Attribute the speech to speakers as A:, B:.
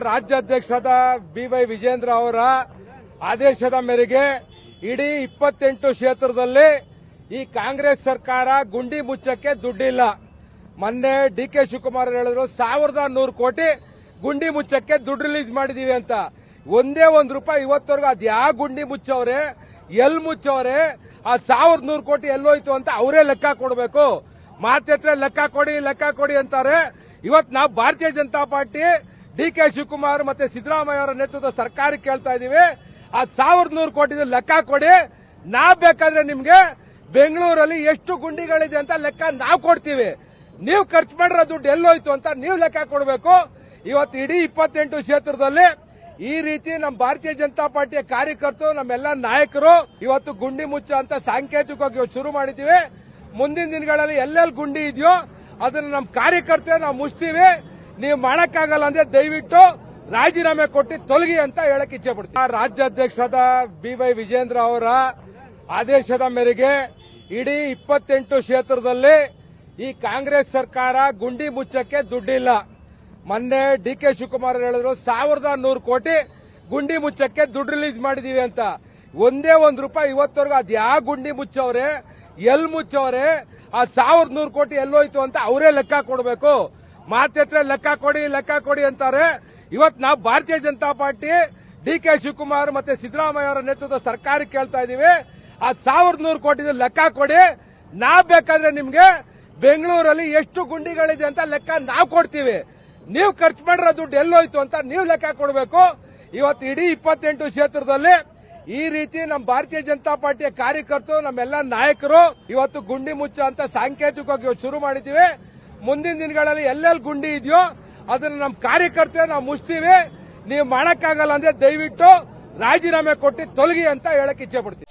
A: ರಾಜ್ಯಾಧ್ಯಕ್ಷರಾದ B Y. Vijendra ಅವರ ಆದೇಶದ ಮೇರೆಗೆ ಇಡೀ 28 ಕ್ಷೇತ್ರದಲ್ಲಿ ಈ ಕಾಂಗ್ರೆಸ್ ಸರ್ಕಾರ ಗುಂಡಿ ಮುಚ್ಚಕ್ಕೆ ದುಡ್ಡಿಲ್ಲ. ಮೊನ್ನೆ ಡಿ.ಕೆ. ಶಿವಕುಮಾರ್ ಹೇಳಿದ್ರು 1100 ಕೋಟಿ ಗುಂಡಿ ಮುಚ್ಚಕ್ಕೆ ದುಡ್ಡು ರಿಲೀಸ್ ಮಾಡಿದೀವಿ ಅಂತ. ಒಂದೇ ₹1 ಇವತ್ತವರೆಗೂ ಅದ್ ಯಾವ ಗುಂಡಿ ಮುಚ್ಚವ್ರೆ, ಎಲ್ ಮುಚ್ಚವ್ರೆ, ಆ 1100 ಕೋಟಿ ಎಲ್ಲೋಯ್ತು ಅಂತ ಅವರೇ ಲೆಕ್ಕ ಕೊಡಬೇಕು. ಮಾತೆತ್ರ ಲೆಕ್ಕ ಕೊಡಿ ಅಂತಾರೆ. ಇವತ್ತು ನಾವು ಭಾರತೀಯ ಜನತಾ ಪಾರ್ಟಿ ಡಿ.ಕೆ. ಶಿವಕುಮಾರ್ ಮತ್ತೆ ಸಿದ್ದರಾಮಯ್ಯ ಅವರ ನೇತೃತ್ವದ ಸರ್ಕಾರಕ್ಕೆ ಕೇಳ್ತಾ ಇದೀವಿ, ಆ 1100 ಕೋಟಿ ಲೆಕ್ಕ ಕೊಡಿ. ನಾವ್ ಬೇಕಾದ್ರೆ ನಿಮ್ಗೆ ಬೆಂಗಳೂರಲ್ಲಿ ಎಷ್ಟು ಗುಂಡಿಗಳಿದೆ ಅಂತ ಲೆಕ್ಕ ನಾವು ಕೊಡ್ತೀವಿ. ನೀವು ಖರ್ಚು ಮಾಡಿರೋ ದುಡ್ಡು ಎಲ್ಲೋಯ್ತು ಅಂತ ನೀವು ಲೆಕ್ಕ ಕೊಡಬೇಕು. ಇವತ್ತು ಇಡೀ 28 ಕ್ಷೇತ್ರದಲ್ಲಿ ಈ ರೀತಿ ನಮ್ಮ ಭಾರತೀಯ ಜನತಾ ಪಾರ್ಟಿಯ ಕಾರ್ಯಕರ್ತರು, ನಮ್ಮೆಲ್ಲ ನಾಯಕರು ಇವತ್ತು ಗುಂಡಿ ಮುಚ್ಚ ಅಂತ ಸಾಂಕೇತಿಕವಾಗಿ ಶುರು ಮಾಡಿದ್ದೀವಿ. ಮುಂದಿನ ದಿನಗಳಲ್ಲಿ ಎಲ್ಲೆಲ್ಲಿ ಗುಂಡಿ ಇದೆಯೋ ಅದನ್ನ ನಮ್ಮ ಕಾರ್ಯಕರ್ತರು ನಾವು ಮುಚ್ತೀವಿ. ನೀವು ಮಾಡಕ್ಕಾಗಲ್ಲ ಅಂದ್ರೆ ದಯವಿಟ್ಟು ರಾಜೀನಾಮೆ ಕೊಟ್ಟು ತೊಲಗಿ ಅಂತ ಹೇಳಕ್ ಇಚ್ಛೆ ಪಡ್ತೀವಿ. ರಾಜ್ಯಾಧ್ಯಕ್ಷರಾದ ಬಿ.ವೈ. ವಿಜೇಂದ್ರ ಅವರ ಆದೇಶದ ಮೇರೆಗೆ ಇಡೀ 28 ಕ್ಷೇತ್ರದಲ್ಲಿ ಈ ಕಾಂಗ್ರೆಸ್ ಸರ್ಕಾರ ಗುಂಡಿ ಮುಚ್ಚಕ್ಕೆ ದುಡ್ಡಿಲ್ಲ. ಮೊನ್ನೆ ಡಿ.ಕೆ. ಶಿವಕುಮಾರ್ ಹೇಳಿದ್ರು 1100 ಕೋಟಿ ಗುಂಡಿ ಮುಚ್ಚಕ್ಕೆ ದುಡ್ಡು ರಿಲೀಸ್ ಮಾಡಿದೀವಿ ಅಂತ. ಒಂದೇ ₹1 ಇವತ್ತವರೆಗೂ ಅದ್ ಯಾವ ಗುಂಡಿ ಮುಚ್ಚವ್ರೆ, ಎಲ್ ಮುಚ್ಚವ್ರೆ, ಆ 1100 ಕೋಟಿ ಎಲ್ಲೋಯ್ತು ಅಂತ ಅವರೇ ಲೆಕ್ಕ ಕೊಡಬೇಕು. ಮಾತೆತ್ರ ಲೆಕ್ಕ ಕೊಡಿ ಅಂತಾರೆ. ಇವತ್ತು ನಾವು ಭಾರತೀಯ ಜನತಾ ಪಾರ್ಟಿ ಡಿ.ಕೆ. ಶಿವಕುಮಾರ್ ಮತ್ತೆ ಸಿದ್ದರಾಮಯ್ಯ ಅವರ ನೇತೃತ್ವದ ಸರ್ಕಾರಕ್ಕೆ ಕೇಳ್ತಾ ಇದೀವಿ, ಆ 1100 ಕೋಟಿ ಲೆಕ್ಕ ಕೊಡಿ. ನಾವ್ ಬೇಕಾದ್ರೆ ನಿಮ್ಗೆ ಬೆಂಗಳೂರಲ್ಲಿ ಎಷ್ಟು ಗುಂಡಿಗಳಿದೆ ಅಂತ ಲೆಕ್ಕ ನಾವು ಕೊಡ್ತೀವಿ. ನೀವು ಖರ್ಚು ಮಾಡಿರೋ ದುಡ್ಡು ಎಲ್ಲೋಯ್ತು ಅಂತ ನೀವು ಲೆಕ್ಕ ಕೊಡಬೇಕು. ಇವತ್ತು ಇಡೀ 28 ಕ್ಷೇತ್ರದಲ್ಲಿ ಈ ರೀತಿ ನಮ್ಮ ಭಾರತೀಯ ಜನತಾ ಪಾರ್ಟಿಯ ಕಾರ್ಯಕರ್ತರು, ನಮ್ಮೆಲ್ಲ ನಾಯಕರು ಇವತ್ತು ಗುಂಡಿ ಮುಚ್ಚ ಅಂತ ಸಾಂಕೇತಿಕವಾಗಿ ಶುರು ಮಾಡಿದ್ದೀವಿ. ಮುಂದಿನ ದಿನಗಳಲ್ಲಿ ಎಲ್ಲೆಲ್ಲಿ ಗುಂಡಿ ಇದೆಯೋ ಅದನ್ನ ನಮ್ಮ ಕಾರ್ಯಕರ್ತರು ನಾವು ಮುಚ್ತೀವಿ. ನೀವು ಮಾಡಕ್ಕಾಗಲ್ಲ ಅಂದ್ರೆ ದಯವಿಟ್ಟು ರಾಜೀನಾಮೆ ಕೊಟ್ಟು ತೊಲಗಿ ಅಂತ ಹೇಳಕ್ ಇಚ್ಛೆ ಪಡ್ತೀವಿ.